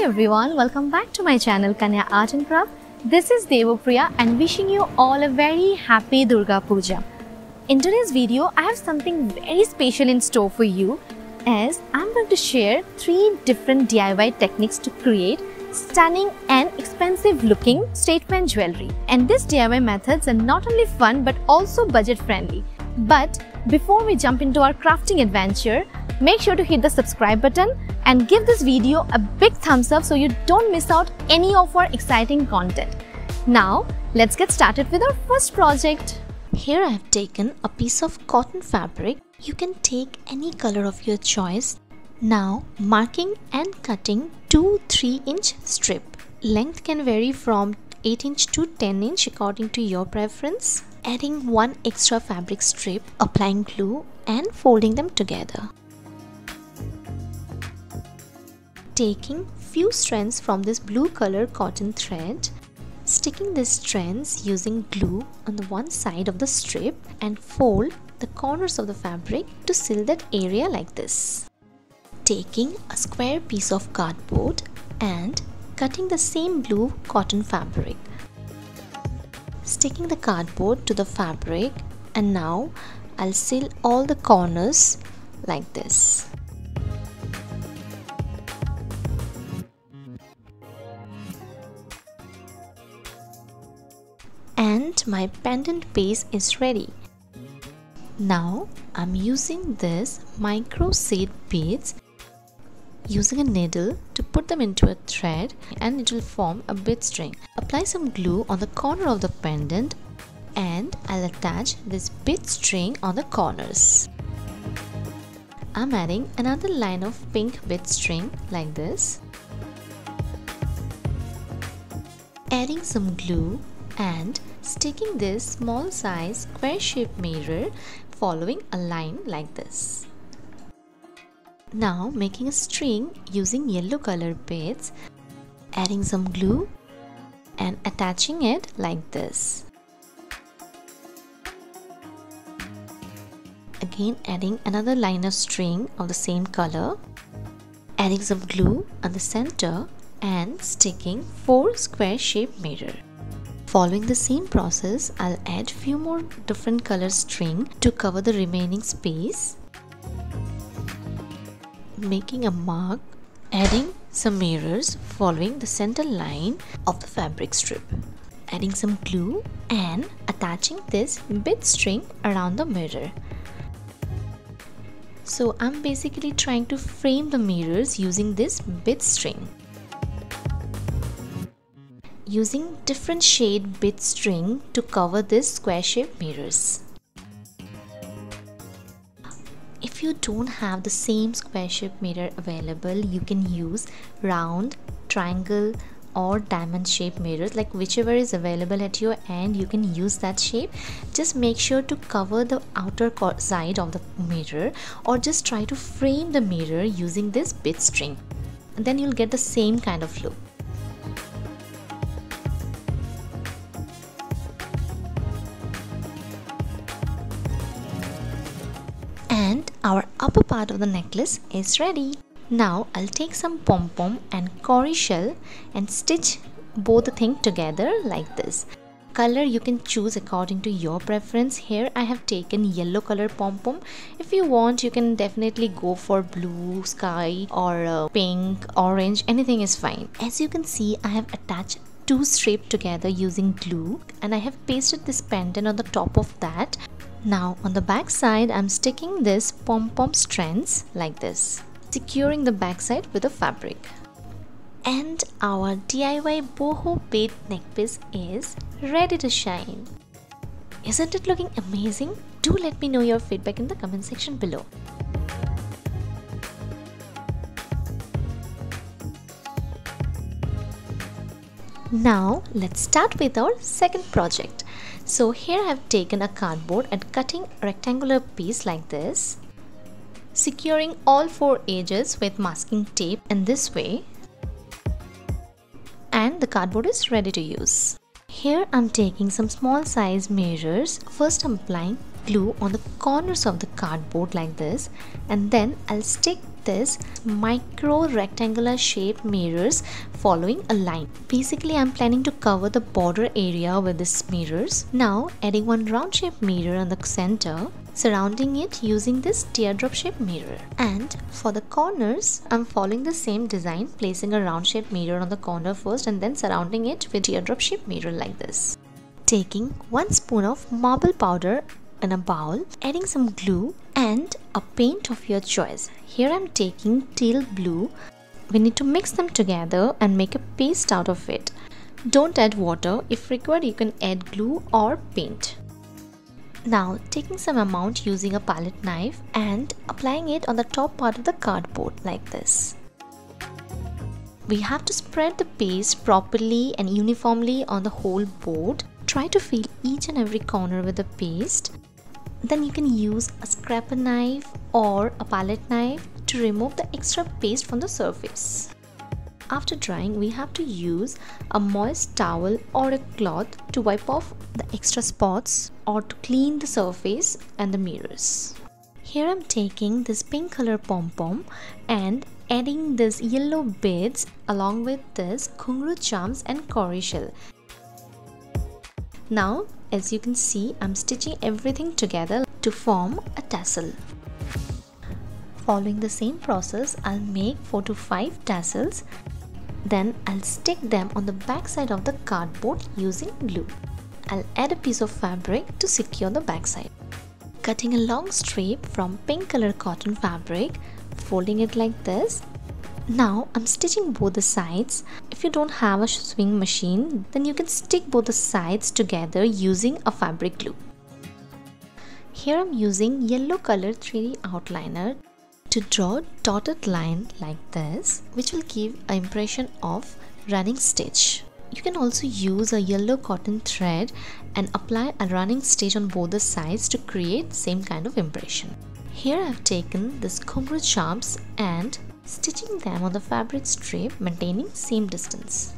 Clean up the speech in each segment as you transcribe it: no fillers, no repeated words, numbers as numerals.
everyone, welcome back to my channel KANYA Art and Craft. This is Devopriya and wishing you all a very happy Durga Puja. In today's video, I have something very special in store for you as I'm going to share 3 different DIY techniques to create stunning and expensive looking statement jewelry. And these DIY methods are not only fun but also budget friendly. But before we jump into our crafting adventure, make sure to hit the subscribe button and give this video a big thumbs up so you don't miss out any of our exciting content. Now, let's get started with our first project. Here I have taken a piece of cotton fabric. You can take any color of your choice. Now, marking and cutting 2 3-inch strip. Length can vary from 8-inch to 10-inch according to your preference. Adding 1 extra fabric strip, applying glue and folding them together. Taking few strands from this blue color cotton thread, sticking these strands using glue on the one side of the strip and fold the corners of the fabric to seal that area like this. Taking a square piece of cardboard and cutting the same blue cotton fabric. Sticking the cardboard to the fabric, and now I'll seal all the corners like this. And my pendant base is ready. Now I'm using this micro seed beads, using a needle to put them into a thread, and it will form a bead string. Apply some glue on the corner of the pendant and I'll attach this bead string on the corners. I'm adding another line of pink bead string like this. Adding some glue and sticking this small size square shaped mirror following a line like this. Now making a string using yellow color beads, adding some glue and attaching it like this. Again adding another line of string of the same color, adding some glue on the center and sticking 4 square shaped mirror. Following the same process, I'll add few more different color string to cover the remaining space. Making a mark, adding some mirrors following the center line of the fabric strip. Adding some glue and attaching this bead string around the mirror. So I'm basically trying to frame the mirrors using this bead string. Using different shade bead string to cover this square shaped mirrors. If you don't have the same square shaped mirror available, you can use round, triangle or diamond shaped mirrors, like whichever is available at your end, you can use that shape. Just make sure to cover the outer side of the mirror or just try to frame the mirror using this bead string. And then you'll get the same kind of look. And our upper part of the necklace is ready. Now I'll take some pom pom and Kauri shell and stitch both the things together like this. Color you can choose according to your preference. Here I have taken yellow color pom pom. If you want, you can definitely go for blue, sky or pink, orange, anything is fine. As you can see, I have attached 2 strips together using glue and I have pasted this pendant on the top of that. Now on the back side, I'm sticking this pom pom strands like this, securing the back side with the fabric. And our DIY boho bead neck piece is ready to shine. Isn't it looking amazing? Do let me know your feedback in the comment section below. Now let's start with our second project. So here I have taken a cardboard and cutting a rectangular piece like this, securing all 4 edges with masking tape in this way, and the cardboard is ready to use. Here I'm taking some small size mirrors. First I'm applying glue on the corners of the cardboard like this, and then I'll stick this micro rectangular shaped mirrors following a line. Basically, I'm planning to cover the border area with these mirrors. Now adding one round shaped mirror in the center, surrounding it using this teardrop shaped mirror. And for the corners, I'm following the same design, placing a round shaped mirror on the corner first and then surrounding it with teardrop shaped mirror like this. Taking 1 spoon of marble powder in a bowl, adding some glue and a paint of your choice. Here I'm taking teal blue. We need to mix them together and make a paste out of it. Don't add water. If required, you can add glue or paint. Now taking some amount using a palette knife and applying it on the top part of the cardboard like this. We have to spread the paste properly and uniformly on the whole board. Try to fill each and every corner with the paste. Then you can use a scraper knife or a palette knife to remove the extra paste from the surface. After drying, we have to use a moist towel or a cloth to wipe off the extra spots or to clean the surface and the mirrors. Here I'm taking this pink color pom pom and adding this yellow beads along with this ghungroo charms and Kauri shell. Now, as you can see, I'm stitching everything together to form a tassel. Following the same process, I'll make 4 to 5 tassels. Then I'll stick them on the back side of the cardboard using glue. I'll add a piece of fabric to secure the back side. Cutting a long strip from pink color cotton fabric, folding it like this. Now I'm stitching both the sides. If you don't have a sewing machine, then you can stick both the sides together using a fabric glue. Here I'm using yellow color 3D outliner to draw dotted line like this, which will give an impression of running stitch. You can also use a yellow cotton thread and apply a running stitch on both the sides to create same kind of impression. Here I have taken this ghungroo charms and stitching them on the fabric strip, maintaining same distance.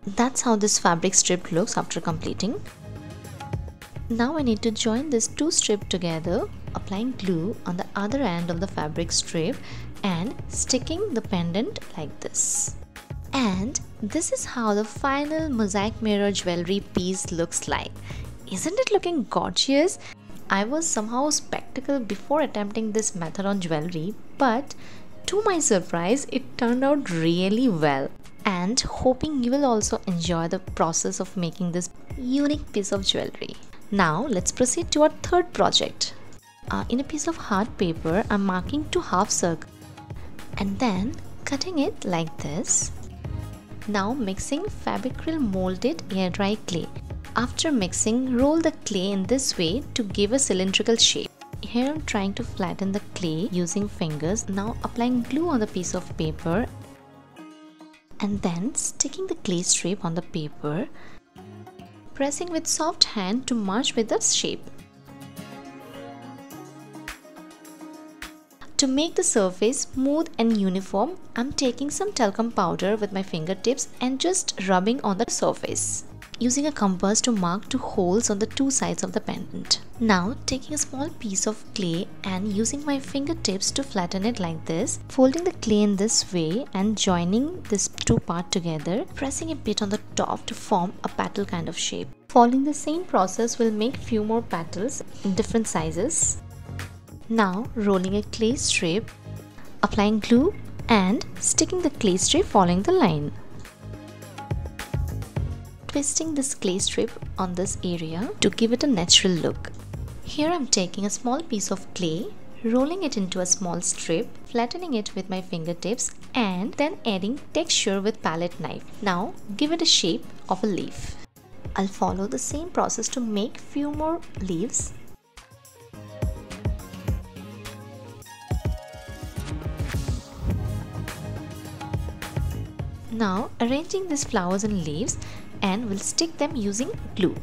That's how this fabric strip looks after completing. Now I need to join these two strips together, applying glue on the other end of the fabric strip and sticking the pendant like this. And this is how the final mosaic mirror jewelry piece looks like. Isn't it looking gorgeous? I was somehow skeptical before attempting this method on jewelry, but to my surprise, it turned out really well. And hoping you will also enjoy the process of making this unique piece of jewelry. Now let's proceed to our third project. In a piece of hard paper, I'm marking 2 half circles and then cutting it like this. Now mixing Fevicol molded air dry clay. After mixing, roll the clay in this way to give a cylindrical shape. Here I'm trying to flatten the clay using fingers. Now applying glue on the piece of paper and then sticking the clay strip on the paper, pressing with soft hand to merge with the shape. To make the surface smooth and uniform, I'm taking some talcum powder with my fingertips and just rubbing on the surface, using a compass to mark 2 holes on the 2 sides of the pendant. Now taking a small piece of clay and using my fingertips to flatten it like this, folding the clay in this way and joining these 2 parts together, pressing a bit on the top to form a petal kind of shape. Following the same process, we'll make few more petals in different sizes. Now rolling a clay strip, applying glue and sticking the clay strip following the line. Twisting this clay strip on this area to give it a natural look. Here I'm taking a small piece of clay, rolling it into a small strip, flattening it with my fingertips and then adding texture with palette knife. Now give it a shape of a leaf. I'll follow the same process to make few more leaves. Now arranging these flowers and leaves and we'll stick them using glue.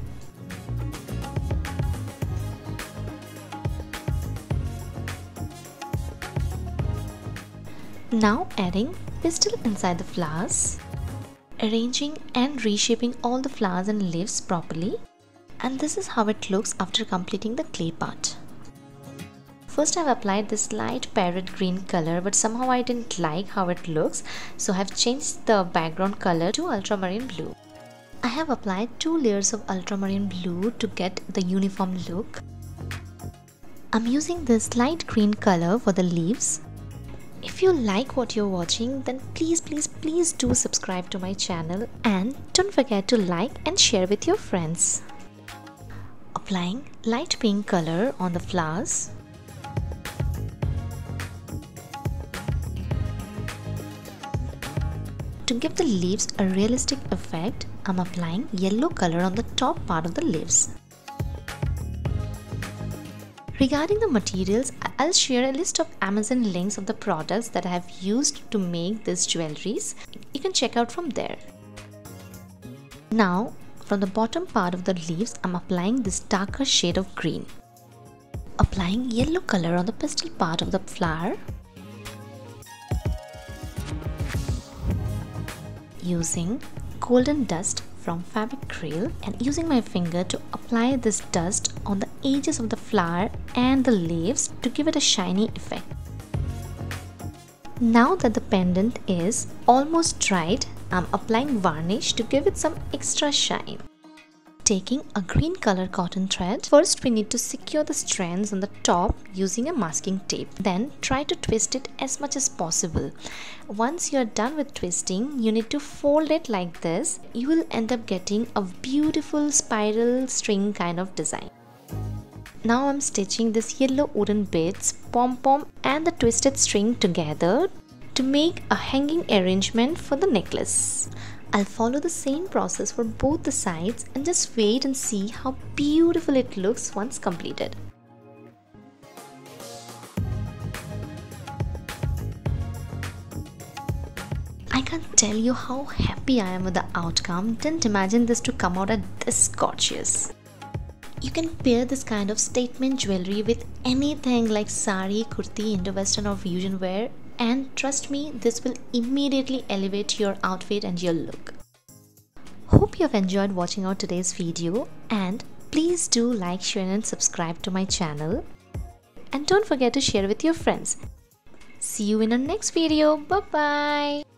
Now adding pistil inside the flowers, arranging and reshaping all the flowers and leaves properly. And this is how it looks after completing the clay part. First I've applied this light parrot green color, but somehow I didn't like how it looks, so I've changed the background color to ultramarine blue. I have applied 2 layers of ultramarine blue to get the uniform look. I'm using this light green color for the leaves. If you like what you're watching, then please do subscribe to my channel and don't forget to like and share with your friends. Applying light pink color on the flowers. To give the leaves a realistic effect, I'm applying yellow color on the top part of the leaves. Regarding the materials, I'll share a list of Amazon links of the products that I have used to make these jewelries. You can check out from there. Now, from the bottom part of the leaves, I'm applying this darker shade of green. Applying yellow color on the pistil part of the flower. Using golden dust from Fevicol and using my finger to apply this dust on the edges of the flower and the leaves to give it a shiny effect. Now that the pendant is almost dried, I'm applying varnish to give it some extra shine. Taking a green color cotton thread, first we need to secure the strands on the top using a masking tape. Then try to twist it as much as possible. Once you are done with twisting, you need to fold it like this. You will end up getting a beautiful spiral string kind of design. Now I'm stitching this yellow wooden beads, pom pom and the twisted string together to make a hanging arrangement for the necklace. I'll follow the same process for both the sides and just wait and see how beautiful it looks once completed. I can't tell you how happy I am with the outcome. Didn't imagine this to come out at this gorgeous. You can pair this kind of statement jewelry with anything like sari, kurti, Indo-Western or fusion wear, and trust me, this will immediately elevate your outfit and your look. Hope you have enjoyed watching out today's video, and please do like, share and subscribe to my channel, and don't forget to share with your friends. See you in our next video. Bye bye.